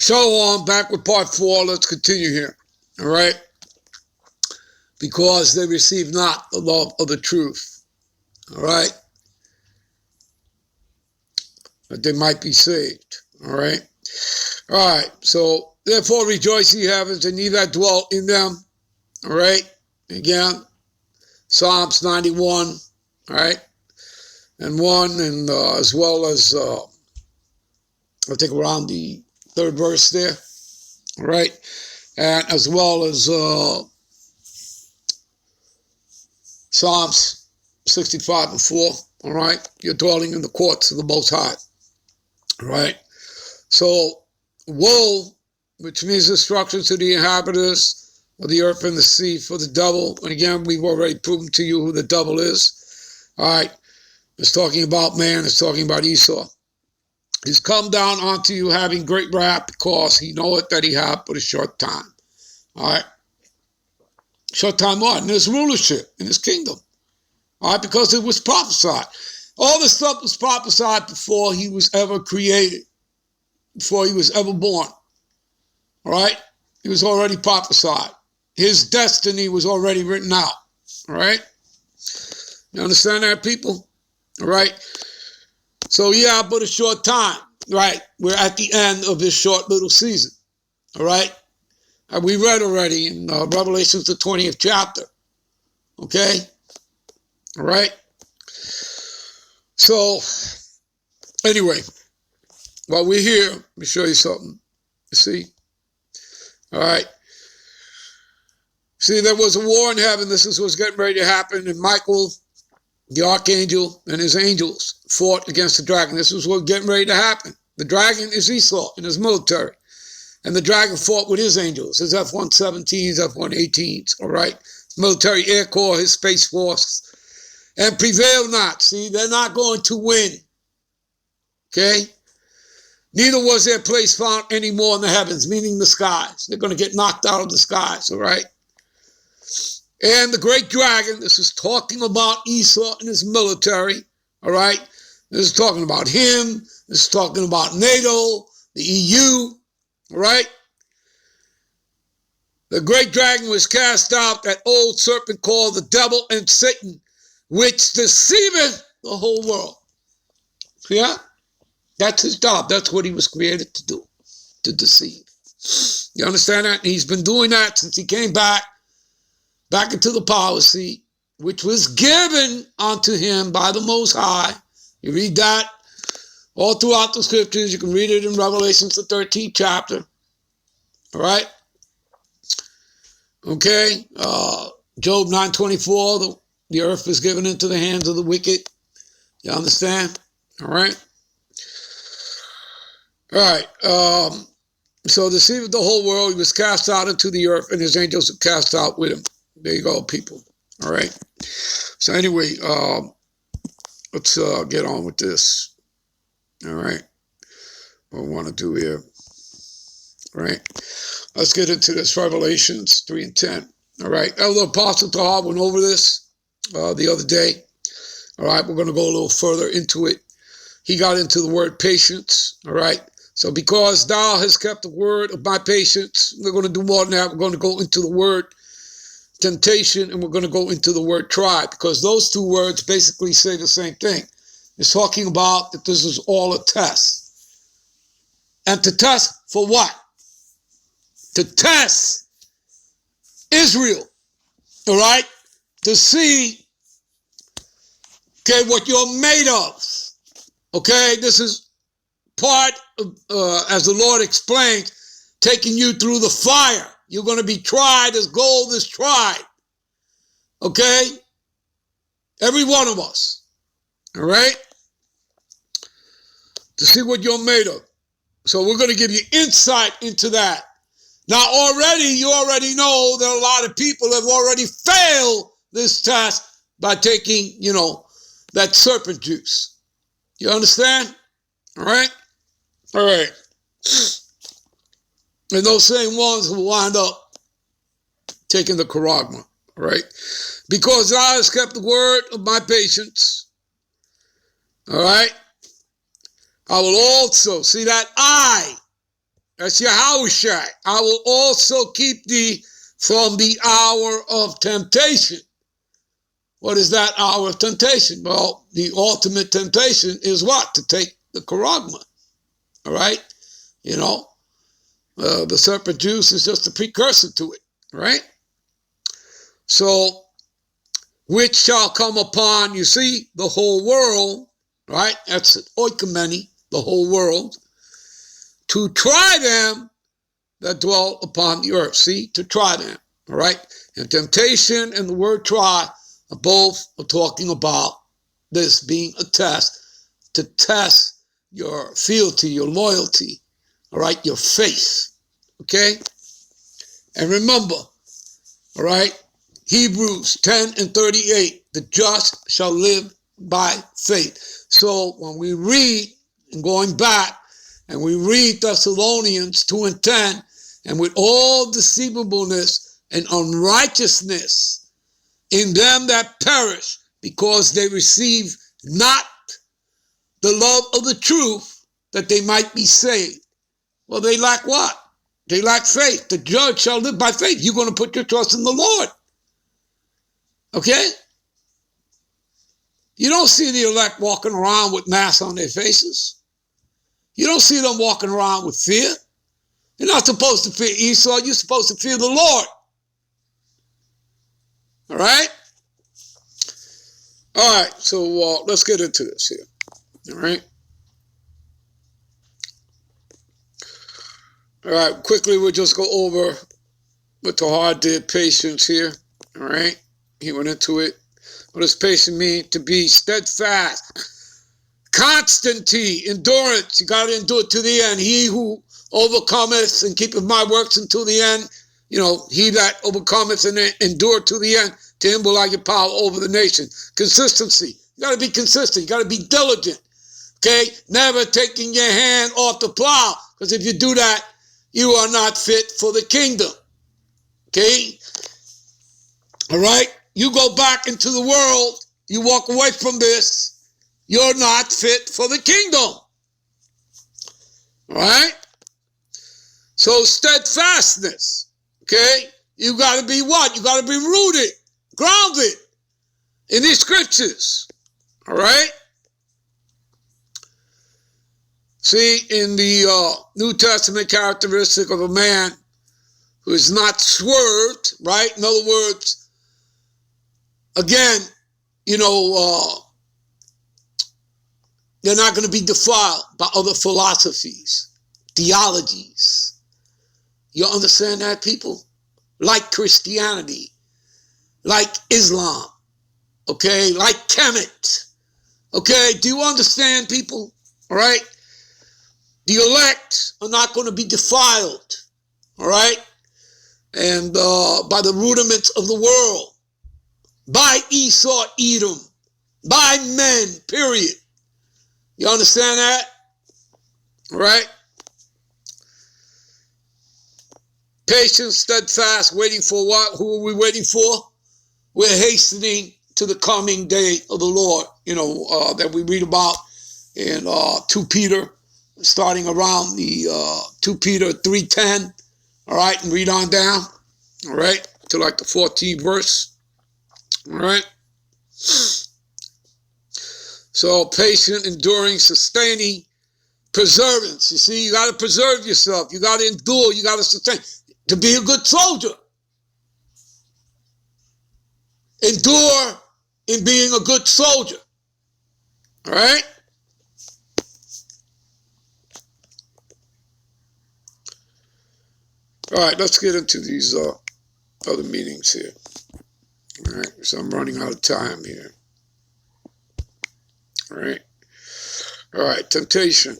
Shalom, back with part 4. Let's continue here. All right? Because they receive not the love of the truth. All right? That they might be saved. All right? All right. So, therefore rejoice ye heavens, and ye that dwell in them. All right? Again, Psalms 91. All right? And 1, and as well as, I think around the 3rd verse there. All right? And as well as Psalms 65 and 4, all right? You're dwelling in the courts of the Most High, all right? So, woe, which means destruction to the inhabitants of the earth and the sea for the devil. And again, we've already proven to you who the devil is, all right? It's talking about man, it's talking about Esau. He's come down unto you having great wrath, because he knoweth that he hath but a short time. All right? Short time what? In his rulership, in his kingdom. All right? Because it was prophesied. All this stuff was prophesied before he was ever created, before he was ever born. All right? It was already prophesied. His destiny was already written out. All right? You understand that, people? All right? So, yeah, but a short time, right? We're at the end of this short little season, all right? We read already in Revelations, the 20th chapter, okay? All right? So, anyway, while we're here, let me show you something. You see? All right? See, there was a war in heaven. This is what's getting ready to happen, and Michael, the archangel, and his angels fought against the dragon. This is what's getting ready to happen. The dragon is Esau and his military. And the dragon fought with his angels, his F-117s, F-118s, all right? Military Air Corps, his Space Force, and prevail not. See, they're not going to win, okay? Neither was their place found anymore in the heavens, meaning the skies. They're going to get knocked out of the skies, all right? And the great dragon, this is talking about Esau and his military, all right? This is talking about him. This is talking about NATO, the EU, all right? The great dragon was cast out, that old serpent called the devil and Satan, which deceiveth the whole world. Yeah? That's his job. That's what he was created to do, to deceive. You understand that? And he's been doing that since he came back into the power seat, which was given unto him by the Most High. You read that all throughout the scriptures. You can read it in Revelations, the 13th chapter. All right? Okay? Job 9:24, the earth is given into the hands of the wicked. You understand? All right? All right. So deceived the whole world. He was cast out into the earth, and his angels were cast out with him. There you go, people. All right. So anyway, let's get on with this. All right. What we want to do here. All right. Let's get into this. Revelations 3 and 10. All right. Elder Apostle Tahar went over this the other day. All right. We're going to go a little further into it. He got into the word patience. All right. So because thou hast kept the word of my patience, we're going to do more than that. We're going to go into the word temptation, and we're going to go into the word try, because those two words basically say the same thing. It's talking about that this is all a test. And to test for what? To test Israel, all right? To see, okay, what you're made of, okay? This is part of, as the Lord explained, taking you through the fire. You're going to be tried as gold is tried. Okay? Every one of us. All right? To see what you're made of. So we're going to give you insight into that. Now you already know that a lot of people have already failed this test by taking, that serpent juice. You understand? All right? All right. And those same ones will wind up taking the charagma, right? Because thou hast kept the word of my patience, all right? I will also, see that I, That's Yahushua. I will also keep thee from the hour of temptation. What is that hour of temptation? Well, the ultimate temptation is what? To take the charagma. All right? You know, the serpent juice is just a precursor to it. Right? So, which shall come upon, you see, the whole world, right? That's oikomeni, the whole world, to try them that dwell upon the earth. See, to try them, all right? And temptation and the word try are both talking about this being a test, to test your fealty, your loyalty, all right, your faith, okay? And remember, all right, Hebrews 10:38, the just shall live by faith. So when we read, and going back, and we read Thessalonians 2:10, and with all deceivableness and unrighteousness in them that perish, because they receive not the love of the truth, that they might be saved. Well, they lack what? They lack faith. The just shall live by faith. You're going to put your trust in the Lord. Okay? You don't see the elect walking around with masks on their faces. You don't see them walking around with fear. You're not supposed to fear Esau. You're supposed to fear the Lord. All right? All right, so let's get into this here. All right? All right, quickly we'll just go over what the heart did, patience here. All right? He went into it. What does patience mean? To be steadfast, constancy, endurance. You got to endure to the end. He who overcometh and keepeth my works until the end, you know, he that overcometh and endure to the end, to him will I give power over the nation. Consistency. You got to be consistent. You got to be diligent. Okay? Never taking your hand off the plow, because if you do that, you are not fit for the kingdom. Okay? All right? You go back into the world, you walk away from this, you're not fit for the kingdom. All right? So steadfastness, okay? You got to be what? You got to be rooted, grounded in these scriptures. All right? See, in the New Testament characteristic of a man who is not swerved, right? In other words, again, you know, they're not going to be defiled by other philosophies, theologies. You understand that, people? Like Christianity, like Islam, okay, like Kemet, okay? Do you understand, people? All right? The elect are not going to be defiled, all right? And by the rudiments of the world, by Esau, Edom, by men, period. You understand that? All right? Patience, steadfast, waiting for what? Who are we waiting for? We're hastening to the coming day of the Lord, you know, that we read about in 2 Peter, starting around the 2 Peter 3:10, all right, and read on down, all right, to like the 14th verse. All right. So patient, enduring, sustaining, preservance. You see, you got to preserve yourself. You got to endure. You got to sustain. To be a good soldier. Endure in being a good soldier. All right. All right. Let's get into these other meanings here. All right, so I'm running out of time here. All right, temptation.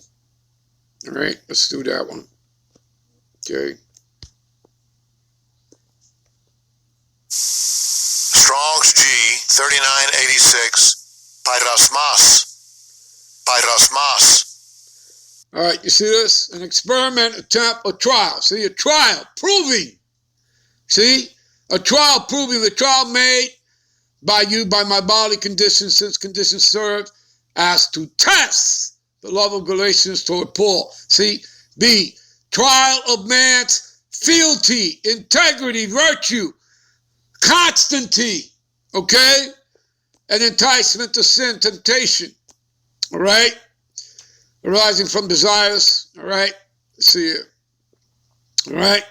All right, let's do that one. Okay. Strong's G 3986. Pyrosmas. All right, you see this? An experiment, attempt, a trial. See, a trial, proving. See? A trial proving, the trial made by you, by my bodily conditions, since conditions served as to test the love of Galatians toward Paul. See, B, trial of man's fealty, integrity, virtue, constancy, okay? And enticement to sin, temptation, all right? Arising from desires, all right? Let's see here, all right?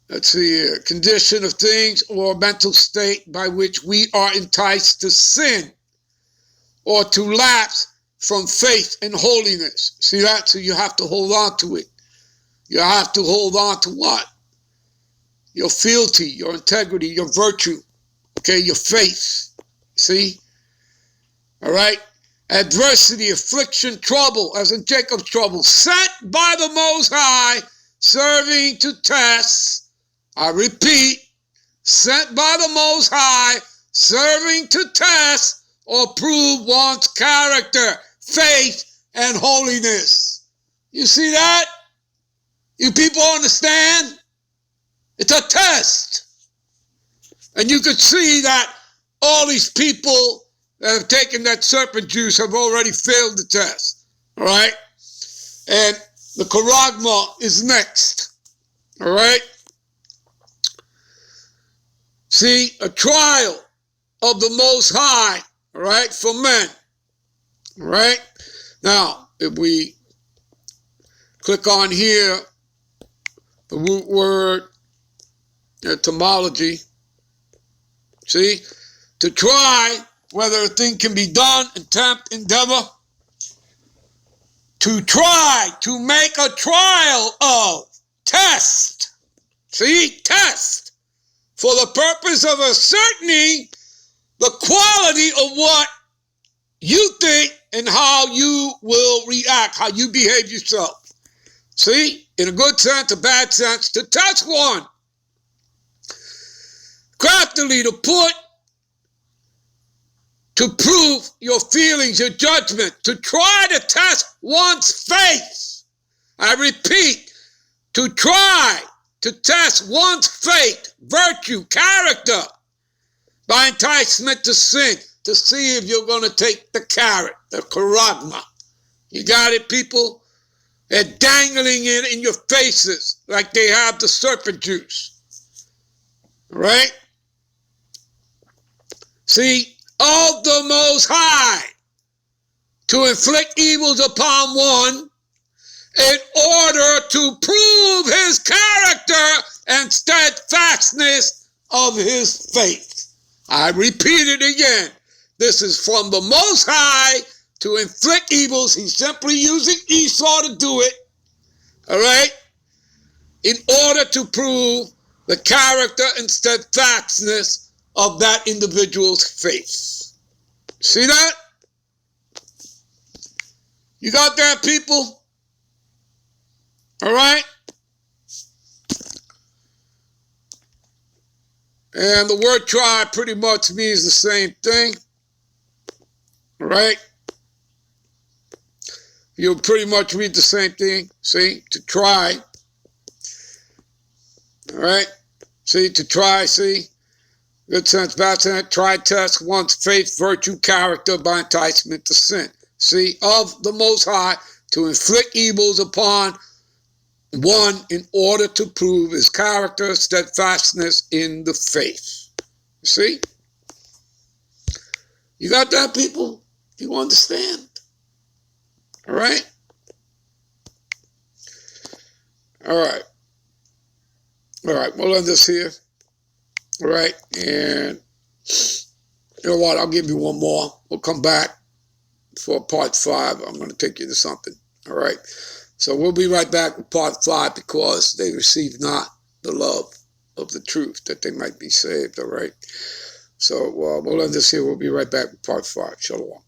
Let's see here. Condition of things or mental state by which we are enticed to sin or to lapse from faith and holiness. See that? So you have to hold on to it. You have to hold on to what? Your fealty, your integrity, your virtue, okay, your faith. See? All right? Adversity, affliction, trouble, as in Jacob's trouble, sent by the Most High, serving to test. I repeat, sent by the Most High, serving to test or prove one's character, faith, and holiness. You see that? You people understand? It's a test. And you could see that all these people that have taken that serpent juice have already failed the test. All right? And the charagma is next. All right? See, a trial of the Most High, all right, for men, all right? Now, if we click on here, the root word, etymology, see, to try whether a thing can be done, attempt, endeavor, to try, to make a trial of, test, see, test, for the purpose of ascertaining the quality of what you think and how you will react, how you behave yourself. See, in a good sense, a bad sense, to test one. Craftily to prove your feelings, your judgment, to try to test one's faith. I repeat, to try to test one's faith, virtue, character, by enticement to sin, to see if you're going to take the carrot, the charagma. You got it, people? They're dangling it in your faces like they have the serpent juice. All right? See, of the Most High, to inflict evils upon one, in order to prove his character and steadfastness of his faith. I repeat it again. This is from the Most High to inflict evils. He's simply using Esau to do it, all right, in order to prove the character and steadfastness of that individual's faith. See that? You got that, people? All right? And the word try pretty much means the same thing. All right? You'll pretty much read the same thing. See? To try. All right? See? To try, see? Good sense, bad sense. Try, test one's faith, virtue, character by enticement to sin. See? Of the Most High to inflict evils upon one in order to prove his character, steadfastness in the faith. You see? You got that, people? You understand? All right? All right. All right, we'll end this here. All right, and you know what? I'll give you one more. We'll come back for part 5. I'm going to take you to something. All right? So we'll be right back with part 5 because they receive not the love of the truth that they might be saved, all right? So we'll end this here. We'll be right back with part 5. Shalom.